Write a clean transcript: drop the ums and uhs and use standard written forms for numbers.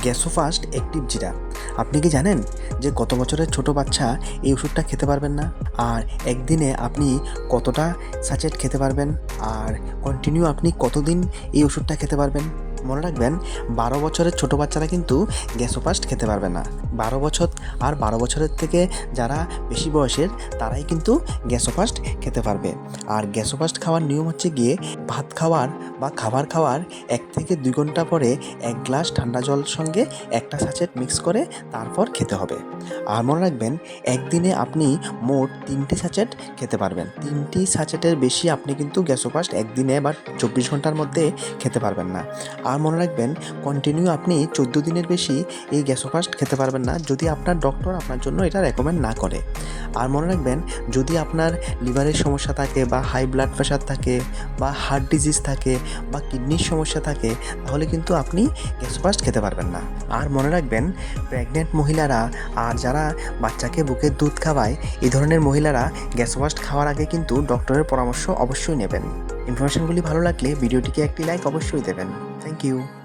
Gasofast active জিরা। আপনি কি জানেন যে গত বছরের ছোট বাচ্চা এই ওষুধটা খেতে পারবেন না? আর একদিনে আপনি কতটা স্যাচেট খেতে পারবেন? আর কন্টিনিউ আপনি কতদিন এই ওষুধটা খেতে পারবেন? মনে রাখবেন, 12 বছরের ছোট বাচ্চারা কিন্তু গ্যাসোফাস্ট খেতে পারবে না। 12 বছর আর 12 বছরের থেকে যারা বেশি বয়সের তারাই কিন্তু গ্যাসোফাস্ট খেতে পারবে। আর গ্যাসোফাস্ট খাওয়ার নিয়ম হচ্ছে গিয়ে ভাত খাওয়ার বা খাবার খাওয়ার 1 থেকে 2 ঘন্টা পরে 1 গ্লাস ঠান্ডা জল সঙ্গে একটা স্যাচেট মিক্স করে তারপর খেতে হবে। আর মনে রাখবেন, একদিনে আপনি মোট 3টে স্যাচেট খেতে পারবেন। 3টি স্যাচেটের বেশি আপনি কিন্তু গ্যাসোফাস্ট একদিনে বা 24 ঘন্টার মধ্যে খেতে পারবেন না। আর মনে রাখবেন, কন্টিনিউ আপনি 14 দিনের বেশি এই গ্যাসোফাস্ট খেতে পারবেন না যদি আপনার ডক্টর আপনার জন্য এটা রেকমেন্ড না করে। আর মনে রাখবেন, যদি আপনার লিভারের সমস্যা থাকে বা হাই ব্লাড প্রেশার থাকে বা হার্ট ডিজিজ থাকে বা কিডনির সমস্যা থাকে, তাহলে কিন্তু আপনি গ্যাসোফাস্ট খেতে পারবেন না। আর মনে রাখবেন, প্রেগনেন্ট মহিলারা আর যারা বাচ্চাকে বুকের দুধ খাওয়ায়, এই ধরনের মহিলারা গ্যাসোফাস্ট খাওয়ার আগে কিন্তু ডক্টরের পরামর্শ অবশ্যই নেবেন। ইনফরমেশনগুলি ভালো লাগলে ভিডিওটিকে একটি লাইক অবশ্যই দেবেন। Thank you.